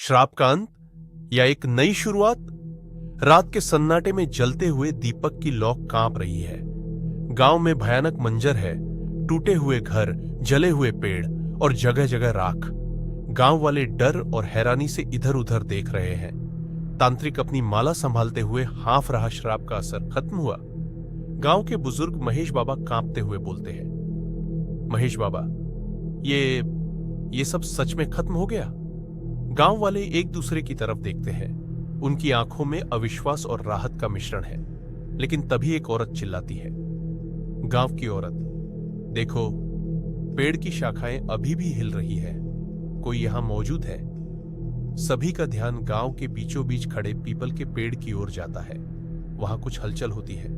श्राप का अंत या एक नई शुरुआत? रात के सन्नाटे में जलते हुए दीपक की लौ कांप रही है। गांव में भयानक मंजर है। टूटे हुए घर, जले हुए पेड़ और जगह जगह राख। गांव वाले डर और हैरानी से इधर उधर देख रहे हैं। तांत्रिक अपनी माला संभालते हुए हाँफ रहा। श्राप का असर खत्म हुआ? गांव के बुजुर्ग महेश बाबा कांपते हुए बोलते हैं, महेश बाबा, ये सब सच में खत्म हो गया? गांव वाले एक दूसरे की तरफ देखते हैं। उनकी आंखों में अविश्वास और राहत का मिश्रण है। लेकिन तभी एक औरत चिल्लाती है, गांव की औरत, देखो, पेड़ की शाखाएं अभी भी हिल रही है। कोई यहां मौजूद है? सभी का ध्यान गांव के बीचों बीच खड़े पीपल के पेड़ की ओर जाता है। वहां कुछ हलचल होती है।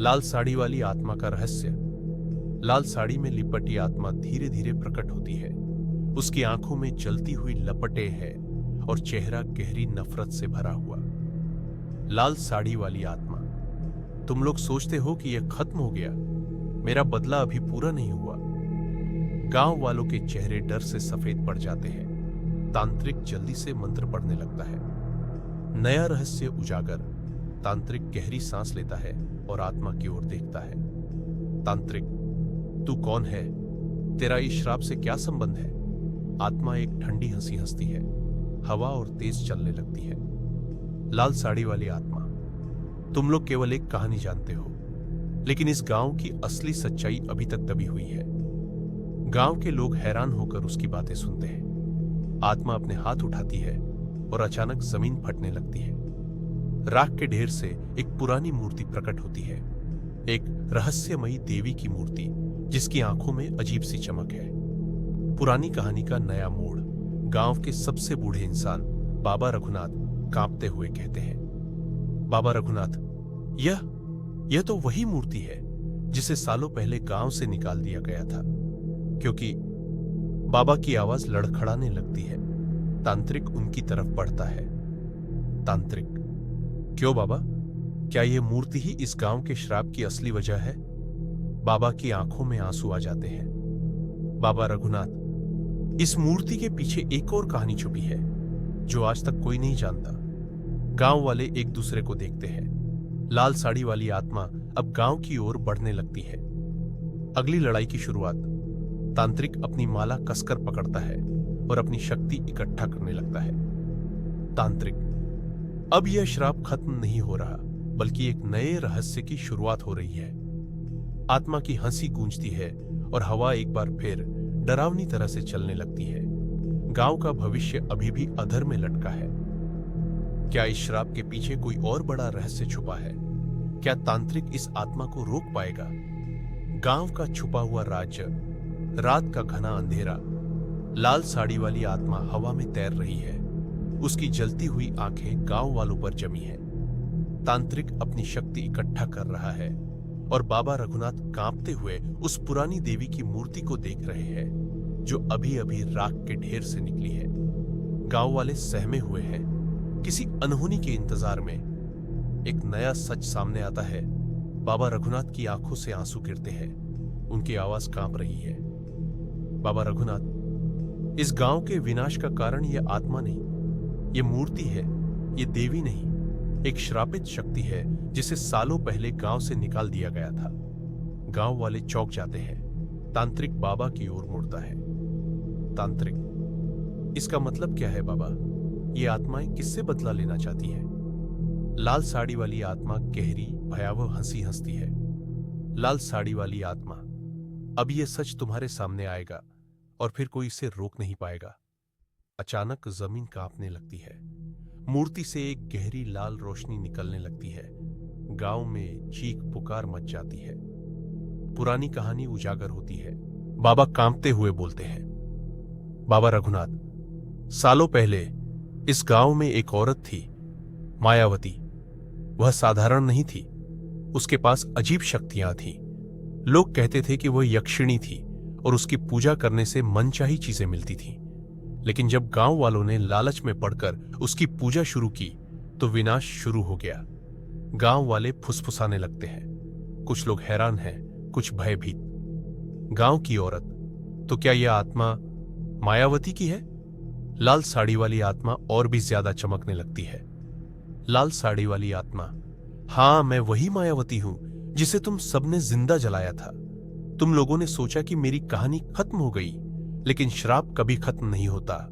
लाल साड़ी वाली आत्मा का रहस्य। लाल साड़ी में लिपटी आत्मा धीरे धीरे प्रकट होती है। उसकी आंखों में जलती हुई लपटें हैं और चेहरा गहरी नफरत से भरा हुआ। लाल साड़ी वाली आत्मा, तुम लोग सोचते हो कि यह खत्म हो गया। मेरा बदला अभी पूरा नहीं हुआ। गांव वालों के चेहरे डर से सफेद पड़ जाते हैं। तांत्रिक जल्दी से मंत्र पढ़ने लगता है। नया रहस्य उजागर। तांत्रिक गहरी सांस लेता है और आत्मा की ओर देखता है। तांत्रिक, तू कौन है? तेरा इस श्राप से क्या संबंध है? आत्मा एक ठंडी हंसी हंसती है। हवा और तेज चलने लगती है। लाल साड़ी वाली आत्मा, तुम लोग केवल एक कहानी जानते हो, लेकिन इस गांव की असली सच्चाई अभी तक दबी हुई है। गांव के लोग हैरान होकर उसकी बातें सुनते हैं। आत्मा अपने हाथ उठाती है और अचानक जमीन फटने लगती है। राख के ढेर से एक पुरानी मूर्ति प्रकट होती है। एक रहस्यमयी देवी की मूर्ति जिसकी आंखों में अजीब सी चमक है। पुरानी कहानी का नया मोड़। गांव के सबसे बूढ़े इंसान बाबा रघुनाथ कांपते हुए कहते हैं, बाबा रघुनाथ, यह तो वही मूर्ति है जिसे सालों पहले गांव से निकाल दिया गया था। क्योंकि बाबा की आवाज लड़खड़ाने लगती है। तांत्रिक उनकी तरफ बढ़ता है। तांत्रिक, क्यों बाबा? क्या यह मूर्ति ही इस गांव के श्राप की असली वजह है? बाबा की आंखों में आंसू आ जाते हैं। बाबा रघुनाथ, इस मूर्ति के पीछे एक और कहानी छुपी है जो आज तक कोई नहीं जानता। गांव वाले एक दूसरे को देखते हैं। लाल साड़ी वाली आत्मा अब गांव की ओर बढ़ने लगती है। अगली लड़ाई की शुरुआत। तांत्रिक अपनी माला कसकर पकड़ता है और अपनी शक्ति इकट्ठा करने लगता है। तांत्रिक, अब यह श्राप खत्म नहीं हो रहा, बल्कि एक नए रहस्य की शुरुआत हो रही है। आत्मा की हंसी गूंजती है और हवा एक बार फिर डरावनी तरह से चलने लगती है। गांव का भविष्य अभी भी अधर में लटका है। क्या इस श्राप के पीछे कोई और बड़ा रहस्य छुपा है? क्या तांत्रिक इस आत्मा को रोक पाएगा? गांव का छुपा हुआ राज्य, रात का घना अंधेरा। लाल साड़ी वाली आत्मा हवा में तैर रही है। उसकी जलती हुई आंखें गांव वालों पर जमी हैं। तांत्रिक अपनी शक्ति इकट्ठा कर रहा है और बाबा रघुनाथ कांपते हुए उस पुरानी देवी की मूर्ति को देख रहे हैं जो अभी अभी राख के ढेर से निकली है। गांव वाले सहमे हुए हैं, किसी अनहोनी के इंतजार में। एक नया सच सामने आता है। बाबा रघुनाथ की आंखों से आंसू गिरते हैं। उनकी आवाज कांप रही है। बाबा रघुनाथ, इस गांव के विनाश का कारण यह आत्मा नहीं, यह मूर्ति है, यह देवी नहीं, एक श्रापित शक्ति है जिसे सालों पहले गांव से निकाल दिया गया था। गांव वाले चौंक जाते हैं। तांत्रिक बाबा की ओर मुड़ता है। तांत्रिक, इसका मतलब क्या है बाबा? ये आत्माएं किससे बदला लेना चाहती है? लाल साड़ी वाली आत्मा गहरी भयावह हंसी हंसती है। लाल साड़ी वाली आत्मा, अब यह सच तुम्हारे सामने आएगा और फिर कोई इसे रोक नहीं पाएगा। अचानक जमीन कांपने लगती है। मूर्ति से एक गहरी लाल रोशनी निकलने लगती है। गांव में चीख पुकार मच जाती है। पुरानी कहानी उजागर होती है। बाबा कांपते हुए बोलते हैं, बाबा रघुनाथ, सालों पहले इस गांव में एक औरत थी, मायावती। वह साधारण नहीं थी, उसके पास अजीब शक्तियां थीं। लोग कहते थे कि वह यक्षिणी थी और उसकी पूजा करने से मनचाही चीजें मिलती थीं। लेकिन जब गांव वालों ने लालच में पड़कर उसकी पूजा शुरू की तो विनाश शुरू हो गया। गांव वाले फुसफुसाने लगते हैं। कुछ लोग हैरान हैं, कुछ भयभीत। गांव की औरत, तो क्या यह आत्मा मायावती की है? लाल साड़ी वाली आत्मा और भी ज्यादा चमकने लगती है। लाल साड़ी वाली आत्मा, हाँ, मैं वही मायावती हूं जिसे तुम सबने जिंदा जलाया था। तुम लोगों ने सोचा कि मेरी कहानी खत्म हो गई, लेकिन श्राप कभी खत्म नहीं होता।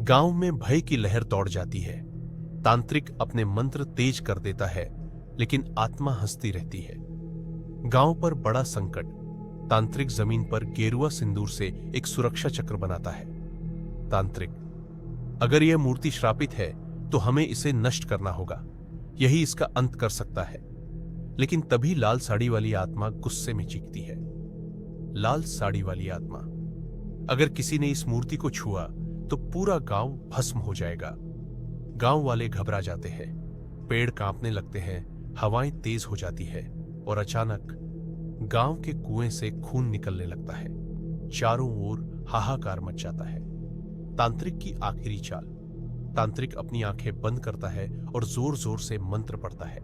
गांव में भय की लहर दौड़ जाती है। तांत्रिक अपने मंत्र तेज कर देता है, लेकिन आत्मा हंसती रहती है। गांव पर बड़ा संकट। तांत्रिक जमीन पर गेरुआ सिंदूर से एक सुरक्षा चक्र बनाता है। तांत्रिक, अगर यह मूर्ति श्रापित है तो हमें इसे नष्ट करना होगा, यही इसका अंत कर सकता है। लेकिन तभी लाल साड़ी वाली आत्मा गुस्से में चीखती है। लाल साड़ी वाली आत्मा, अगर किसी ने इस मूर्ति को छुआ तो पूरा गांव भस्म हो जाएगा। गांव वाले घबरा जाते हैं, पेड़ कांपने लगते हैं, हवाएं तेज हो जाती है और अचानक गांव के कुएं से खून निकलने लगता है। चारों ओर हाहाकार मच जाता है। तांत्रिक की आखिरी चाल। तांत्रिक अपनी आंखें बंद करता है और जोर जोर से मंत्र पढ़ता है।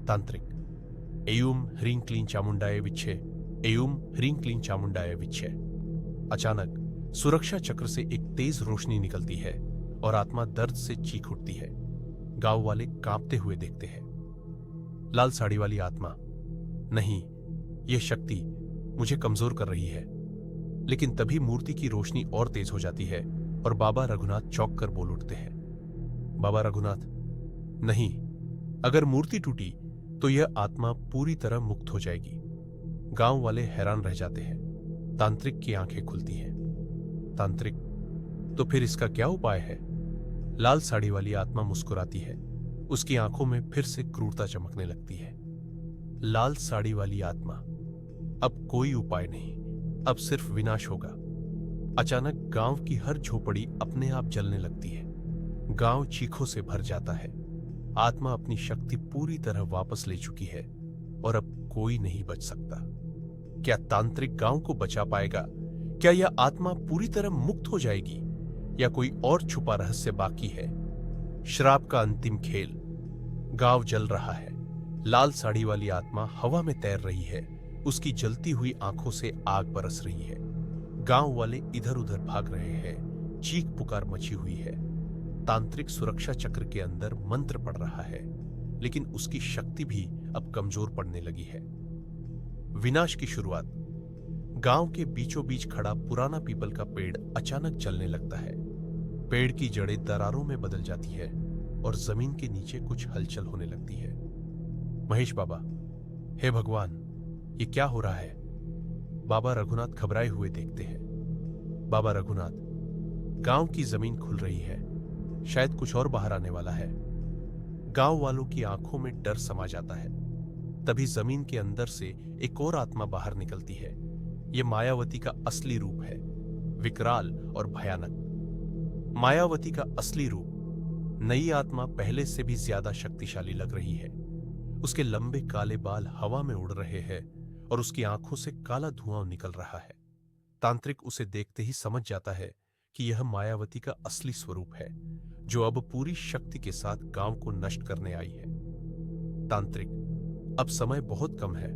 तांत्रिक, एयुम ह्रीं क्लीं चामुंडाय विच्छे, एयुम ह्रीं क्लीं चामुंडाय विच्छे। अचानक सुरक्षा चक्र से एक तेज रोशनी निकलती है और आत्मा दर्द से चीख उठती है। गांव वाले कांपते हुए देखते हैं। लाल साड़ी वाली आत्मा, नहीं, यह शक्ति मुझे कमजोर कर रही है। लेकिन तभी मूर्ति की रोशनी और तेज हो जाती है और बाबा रघुनाथ चौंक कर बोल उठते हैं। बाबा रघुनाथ, नहीं, अगर मूर्ति टूटी तो यह आत्मा पूरी तरह मुक्त हो जाएगी। गांव वाले हैरान रह जाते हैं। तांत्रिक की आंखें खुलती हैं। तांत्रिक, तो फिर इसका क्या उपाय है? लाल साड़ी वाली आत्मा मुस्कुराती है। उसकी आंखों में फिर से क्रूरता चमकने लगती है। लाल साड़ी वाली आत्मा, अब कोई उपाय नहीं, अब सिर्फ विनाश होगा। अचानक गांव की हर झोपड़ी अपने आप जलने लगती है। गांव चीखों से भर जाता है। आत्मा अपनी शक्ति पूरी तरह वापस ले चुकी है और अब कोई नहीं बच सकता। क्या तांत्रिक गांव को बचा पाएगा? क्या यह आत्मा पूरी तरह मुक्त हो जाएगी या कोई और छुपा रहस्य बाकी है? श्राप का अंतिम खेल। गांव जल रहा है। लाल साड़ी वाली आत्मा हवा में तैर रही है। उसकी जलती हुई आंखों से आग बरस रही है। गांव वाले इधर उधर भाग रहे हैं। चीख पुकार मची हुई है। तांत्रिक सुरक्षा चक्र के अंदर मंत्र पढ़ रहा है, लेकिन उसकी शक्ति भी अब कमजोर पड़ने लगी है। विनाश की शुरुआत। गांव के बीचों बीच खड़ा पुराना पीपल का पेड़ अचानक जलने लगता है। पेड़ की जड़ें दरारों में बदल जाती है और जमीन के नीचे कुछ हलचल होने लगती है। महेश बाबा, हे भगवान, ये क्या हो रहा है? बाबा रघुनाथ घबराए हुए देखते हैं। बाबा रघुनाथ, गांव की जमीन खुल रही है, शायद कुछ और बाहर आने वाला है। गांव वालों की आंखों में डर समा जाता है। तभी जमीन के अंदर से एक और आत्मा बाहर निकलती है। यह मायावती का असली रूप है, विकराल और भयानक। मायावती का असली रूप। नई आत्मा पहले से भी ज्यादा शक्तिशाली लग रही है। उसके लंबे काले बाल हवा में उड़ रहे हैं और उसकी आंखों से काला धुआं निकल रहा है। तांत्रिक उसे देखते ही समझ जाता है कि यह मायावती का असली स्वरूप है, जो अब पूरी शक्ति के साथ गांव को नष्ट करने आई है। तांत्रिक, अब समय बहुत कम है।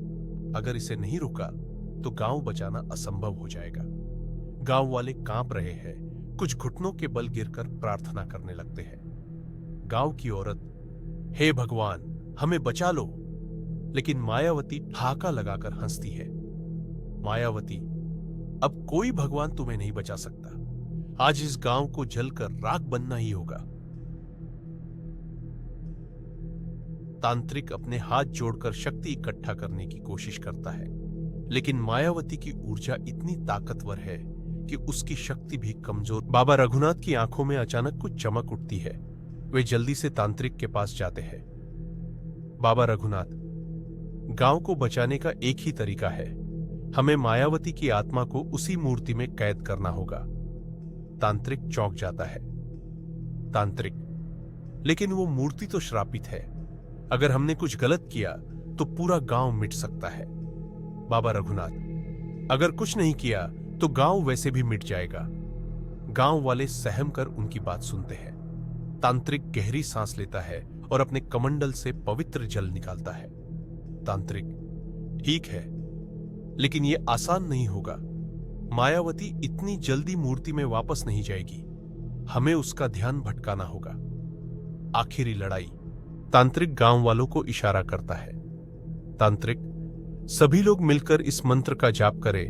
अगर इसे नहीं रुका तो गांव बचाना असंभव हो जाएगा। गांव वाले कांप रहे हैं। कुछ घुटनों के बल गिरकर प्रार्थना करने लगते हैं। गांव की औरत, हे भगवान, हमें बचा लो। लेकिन मायावती ठहाका लगाकर हंसती है। मायावती, अब कोई भगवान तुम्हें नहीं बचा सकता। आज इस गांव को जलकर राख बनना ही होगा। तांत्रिक अपने हाथ जोड़कर शक्ति इकट्ठा करने की कोशिश करता है, लेकिन मायावती की ऊर्जा इतनी ताकतवर है कि उसकी शक्ति भी कमजोर। बाबा रघुनाथ की आंखों में अचानक कुछ चमक उठती है। वे जल्दी से तांत्रिक के पास जाते हैं। बाबा रघुनाथ, गांव को बचाने का एक ही तरीका है। हमें मायावती की आत्मा को उसी मूर्ति में कैद करना होगा। तांत्रिक चौंक जाता है। तांत्रिक, लेकिन वो मूर्ति तो श्रापित है। अगर हमने कुछ गलत किया तो पूरा गांव मिट सकता है। बाबा रघुनाथ, अगर कुछ नहीं किया तो गांव वैसे भी मिट जाएगा। गांव वाले सहम कर उनकी बात सुनते हैं। तांत्रिक गहरी सांस लेता है और अपने कमंडल से पवित्र जल निकालता है। तांत्रिक, ठीक है, लेकिन यह आसान नहीं होगा। मायावती इतनी जल्दी मूर्ति में वापस नहीं जाएगी। हमें उसका ध्यान भटकाना होगा। आखिरी लड़ाई। तांत्रिक गांव वालों को इशारा करता है। तांत्रिक, सभी लोग मिलकर इस मंत्र का जाप करें,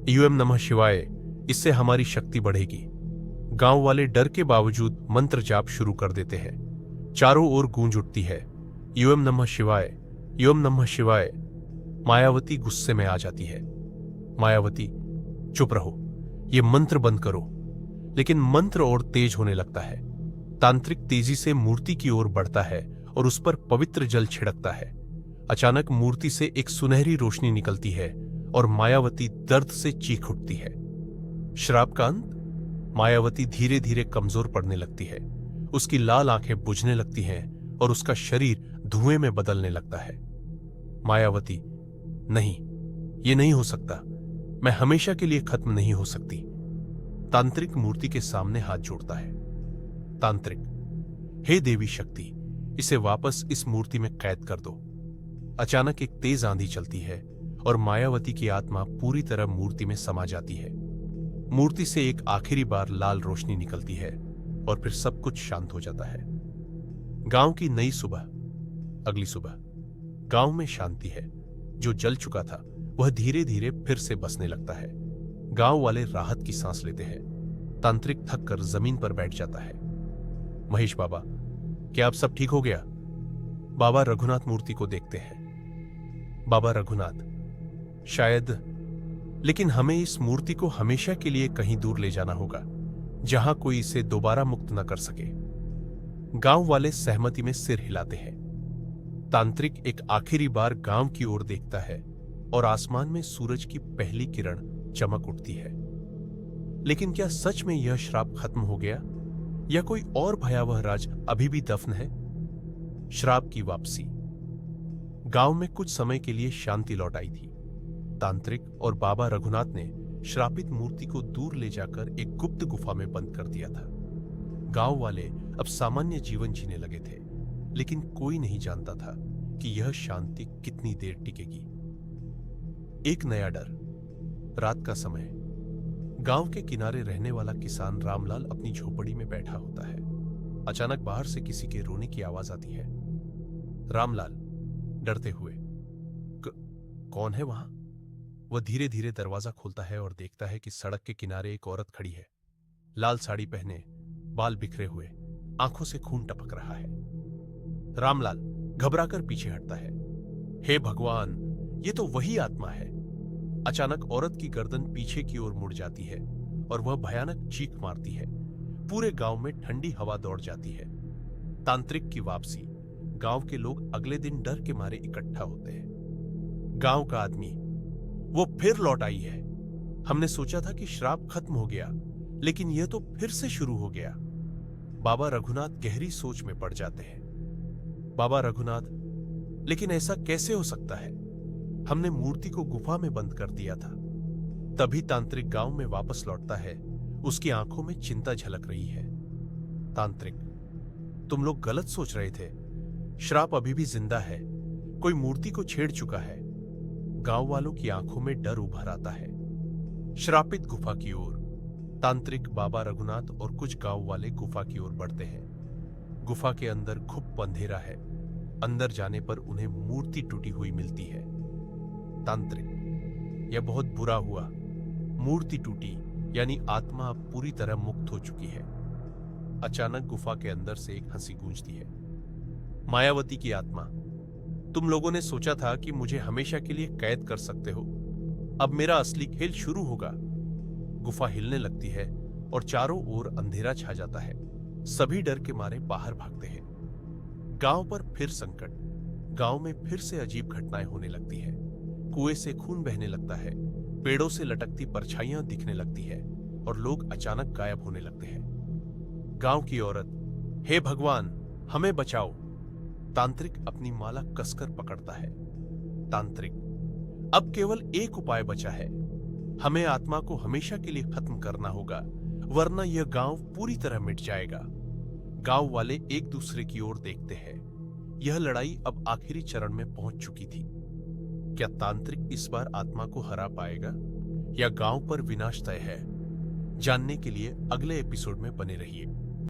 यूएम नमः शिवाय, इससे हमारी शक्ति बढ़ेगी। गांव वाले डर के बावजूद मंत्र जाप शुरू कर देते हैं। चारों ओर गूंज उठती है, यूएम नमः शिवाय, यूएम नमः शिवाय। मायावती गुस्से में आ जाती है। मायावती, चुप रहो, ये मंत्र बंद करो। लेकिन मंत्र और तेज होने लगता है। तांत्रिक तेजी से मूर्ति की ओर बढ़ता है और उस पर पवित्र जल छिड़कता है। अचानक मूर्ति से एक सुनहरी रोशनी निकलती है और मायावती दर्द से चीख उठती है। श्राप का अंत। मायावती धीरे धीरे कमजोर पड़ने लगती है। उसकी लाल आंखें बुझने लगती हैं और उसका शरीर धुएं में बदलने लगता है। मायावती, नहीं, ये नहीं हो सकता। मैं हमेशा के लिए खत्म नहीं हो सकती। तांत्रिक मूर्ति के सामने हाथ जोड़ता है। तांत्रिक, हे देवी शक्ति, इसे वापस इस मूर्ति में कैद कर दो। अचानक एक तेज आंधी चलती है और मायावती की आत्मा पूरी तरह मूर्ति में समा जाती है। मूर्ति से एक आखिरी बार लाल रोशनी निकलती है और फिर सब कुछ शांत हो जाता है। गांव की नई सुबह। अगली सुबह गांव में शांति है। जो जल चुका था वह धीरे धीरे फिर से बसने लगता है। गांव वाले राहत की सांस लेते हैं। तांत्रिक थक कर जमीन पर बैठ जाता है। महेश बाबा, क्या अब सब ठीक हो गया? बाबा रघुनाथ मूर्ति को देखते हैं। बाबा रघुनाथ, शायद, लेकिन हमें इस मूर्ति को हमेशा के लिए कहीं दूर ले जाना होगा, जहां कोई इसे दोबारा मुक्त न कर सके। गांव वाले सहमति में सिर हिलाते हैं। तांत्रिक एक आखिरी बार गांव की ओर देखता है और आसमान में सूरज की पहली किरण चमक उठती है। लेकिन क्या सच में यह श्राप खत्म हो गया या कोई और भयावह राज अभी भी दफन है? श्राप की वापसी। गांव में कुछ समय के लिए शांति लौट आई थी। तांत्रिक और बाबा रघुनाथ ने श्रापित मूर्ति को दूर ले जाकर एक गुप्त गुफा में बंद कर दिया था। गांव वाले अब सामान्य जीवन जीने लगे थे, लेकिन कोई नहीं जानता था कि यह शांति कितनी देर टिकेगी। एक नया डर। रात का समय। गांव के किनारे रहने वाला किसान रामलाल अपनी झोपड़ी में बैठा होता है। अचानक बाहर से किसी के रोने की आवाज आती है। रामलाल डरते हुए, कौन है वहां? वह धीरे धीरे दरवाजा खोलता है और देखता है कि सड़क के किनारे एक औरत खड़ी है। लाल साड़ी पहने, बाल बिखरे हुए, आंखों से खून टपक रहा है। रामलाल घबराकर पीछे हटता है। हे भगवान, ये तो वही आत्मा है। अचानक औरत की गर्दन पीछे की ओर मुड़ जाती है और वह भयानक चीख मारती है। पूरे गांव में ठंडी हवा दौड़ जाती है। तांत्रिक की वापसी। गांव के लोग अगले दिन डर के मारे इकट्ठा होते हैं। गांव का आदमी, वो फिर लौट आई है। हमने सोचा था कि श्राप खत्म हो गया, लेकिन यह तो फिर से शुरू हो गया। बाबा रघुनाथ गहरी सोच में पड़ जाते हैं। बाबा रघुनाथ, लेकिन ऐसा कैसे हो सकता है? हमने मूर्ति को गुफा में बंद कर दिया था। तभी तांत्रिक गांव में वापस लौटता है। उसकी आंखों में चिंता झलक रही है। तांत्रिक, तुम लोग गलत सोच रहे थे। श्राप अभी भी जिंदा है। कोई मूर्ति को छेड़ चुका है। गांव वालों की आंखों में डर उभर आता है। श्रापित गुफा की ओर। तांत्रिक, बाबा रघुनाथ और कुछ गांव वाले गुफा की ओर बढ़ते हैं। गुफा के अंदर घुप अंधेरा है। अंदर जाने पर उन्हें मूर्ति टूटी हुई मिलती है। तांत्रिक, यह बहुत बुरा हुआ। मूर्ति टूटी, यानी आत्मा अब पूरी तरह मुक्त हो चुकी है। अचानक गुफा के अंदर से एक हंसी गूंजती है। मायावती की आत्मा, तुम लोगों ने सोचा था कि मुझे हमेशा के लिए कैद कर सकते हो। अब मेरा असली खेल शुरू होगा। गुफा हिलने लगती है और चारों ओर अंधेरा छा जाता है। सभी डर के मारे बाहर भागते हैं। गांव पर फिर संकट। गांव में फिर से अजीब घटनाएं होने लगती हैं। कुएं से खून बहने लगता है। पेड़ों से लटकती परछाइयां दिखने लगती है और लोग अचानक गायब होने लगते हैं। गांव की औरत, हे भगवान, हमें बचाओ। तांत्रिक अपनी माला कसकर पकड़ता है। तांत्रिक, अब केवल एक उपाय बचा है। हमें आत्मा को हमेशा के लिए खत्म करना होगा, वरना यह गांव पूरी तरह मिट जाएगा। गांव वाले एक दूसरे की ओर देखते हैं। यह लड़ाई अब आखिरी चरण में पहुंच चुकी थी। क्या तांत्रिक इस बार आत्मा को हरा पाएगा या गांव पर विनाश तय है? जानने के लिए अगले एपिसोड में बने रहिए।